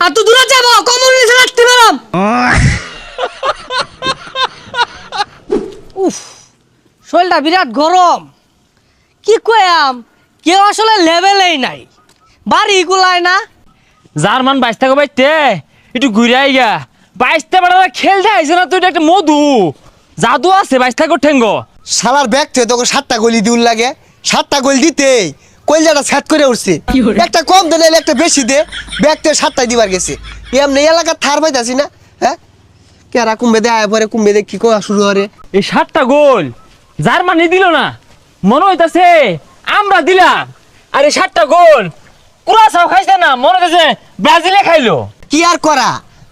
আর তুই দূরে যাব কমর নিচে রাখতে পারাম। উফ, শরীরটা বিরাট গরম। কি কয়াম, কেউ আসলে লেভেলেই নাই, বাড়ি গুলায় না। জার্মান বাইশ থাকো বাইতে একটু ঘুরে আইগা বাইশটা বেড়া খেলতে আইছে না তুই একটা মধু জাদু আছে বাইশ থাকো ঠেঙ্গ। শালার ব্যাগ থেকে তোকে 7টা গলি দিউল লাগে, 7টা গলি দিতেই কইলজাটা সেট করে উঠছে। একটা কম দে নাইলে একটা বেশি দে, ব্যাগ থেকে 7টাই দিবার গেছে। এমনি এলাকা থার পাইতাছি না। হ্যাঁ কেরা কুম্বে দে আয় পরে কুম্বে দে কি কোয়া শুরু করে। এই 7টা গোল জার্মানি দিল না, মনে হইতাছে আমরা দিলাম। আর এই 7টা গোল কুরাসাও খাইছে না, মনে হইতাছে ব্রাজিলে খাইলো। কি আর করা,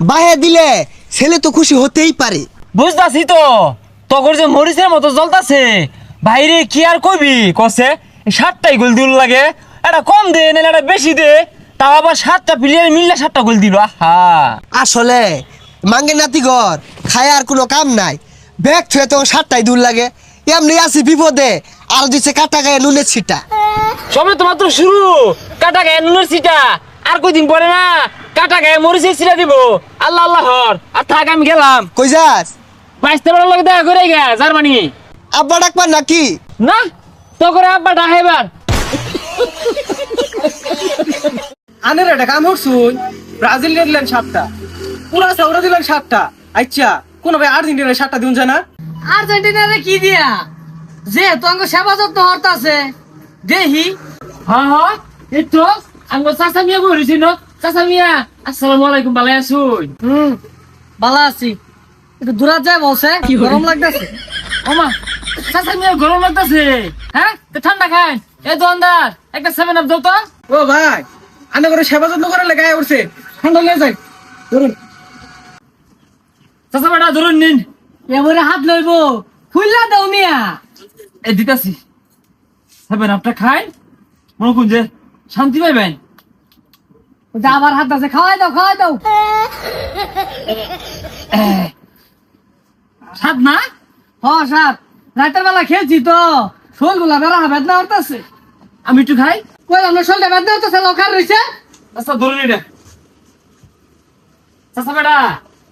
বাহে দিলে ছেলে তো খুশি হতেই পারে। বুঝতাছি তো তখন যে মরিচের মতো জ্বলতাছে বাইরে, কি আর কইবি কছে 7টাই গোল দিল লাগে। এটা কম দে নাহলে এটা বেশি দে, তাও আবার 7টা প্লেয়ার মিললে 7টা গোল দিল। আহা আসলে মাঙ্গে নাতি ঘর খায় আর কোনো কাম নাই, ব্যাগ থুয়ে তো 7টাই দূর লাগে। এমনি আছি বিপদে আর দিচ্ছে কাটা গায়ে নুনের ছিটা। সবে তো মাত্র শুরু, কাটা গায়ে নুনের ছিটা, আর কয়দিন পরে না কাটা গায়ে মরিচের ছিটা দিব। আল্লাহ আল্লাহ হর, আর থাক আমি গেলাম। কই যাস? বাইশটা বেড়ার লোক দেখা করে গে জার্মানি। আব্বা ডাকবার নাকি? না তো করে আব্বা ডাকাইবার। আনের একটা কাম হচ্ছুন, ব্রাজিল দিলেন 7টা, পুরা সাউরা দিলেন 7টা। আচ্ছা কোন ভাই আর্জেন্টিনার 7টা দিন জানা? আর্জেন্টিনারে কি দিয়া যে তোমাকে সেবা যত্ন হরতাছে দেহি। হ্যাঁ হ্যাঁ এই তো আঙ্গো চাচা মিয়া বহিছি ন। চাচা মিয়া আসসালামু আলাইকুম, ভালো আছুন? ভালো আছি, একটু দূরাত যায় বলছে গরম লাগতেছে। ওমা চাচা মিয়া গরম লাগতেছে? হ্যাঁ তো ঠান্ডা খান। এই দোকানদার একটা 7 আপ দাও তো। ও ভাই আনে করে সেবা যত্ন করে লেগায় উঠছে, ঠান্ডা লেগে যায়। ধরুন চাচা বেটা ধরুন নিন। এবারে হাত লইব খুললা দাও মিয়া। এই দিতাছি 7 আপটা খাই, মনে করুন যে শান্তি পাইবেন। আবার হাত আছে, খাওয়াই দাও খাওয়াই দাও। স্বাদ না? হ সাত রাতের বেলা খেলছি তো শোল গুলা বেড়া বেদনা হরতাছে। আমি একটু খাই। কই আমরা শোলটা বেদনা হরতাছে, লখার রইছে। আচ্ছা ধরুন এটা। চাচা বেটা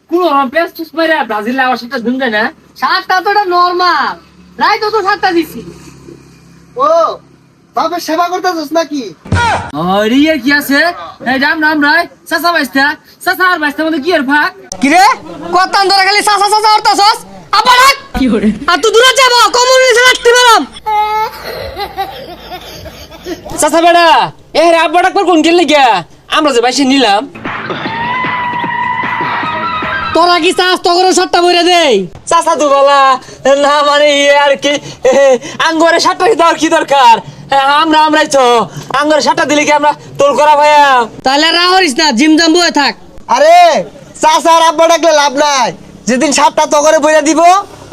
কোন পেস্ট টুস মাইরা ব্রাজিলে আবার সেটা ধুন যায় না। সাতটা তো এটা নর্মাল, রাই তো 7টা দিছি। ও বাপের সেবা করতেছস নাকি? আরে ইয়ে কি আছে? এই রাম রাম রাই চাচা বাইস্তা, চাচা আর বাইস্তা মধ্যে কি আর ভাগ? কি রে কতান ধরে খালি চাচা চাচা হরতাছস? আবার ডাক কি করে? আর তুই দূরে যাব কমর নিচে রাখতে পারাম। চাচা বেটা এ রে আব্বা ডাকবার কোন গেল গিয়া আমরা যে বাইসে নিলাম। তোরা কি চাস তো করে 7টা বইরা দেই? চাচা তো বলা না, মানে ইয়ে আর কি আঙ্গরে 7টা দেওয়ার কি দরকার? আমরাই তো আঙ্গরে 7টা দিলে কি আমরা তোল করা ভাইয়া? তাহলে রাহরিস না, জিম জাম বয়ে থাক। আরে চাচা আর আব্বা ডাকলে লাভ নাই, যেদিন 7টা তো করে বইরা দিব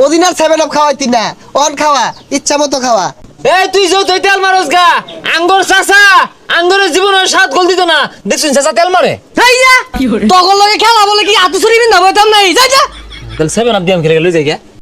ওদিন আর 7 আপ খাওয়াইতি না, অন খাওয়া ইচ্ছা মতো খাওয়া। এই তুই যৌ তুই তেল মারস গা, আঙ্গর চাচা আঙ্গরের জীবনে 7 গোল দিত না, দেখছুন চাচা তেল মারে। হেইয়া তগর লগে খেলা বলে কি আতু ছুরি বিন্দা বইতাম নাই, যা যা। তাহলে 7 আপ দিয়ে আমি খেলে লই যাই গা।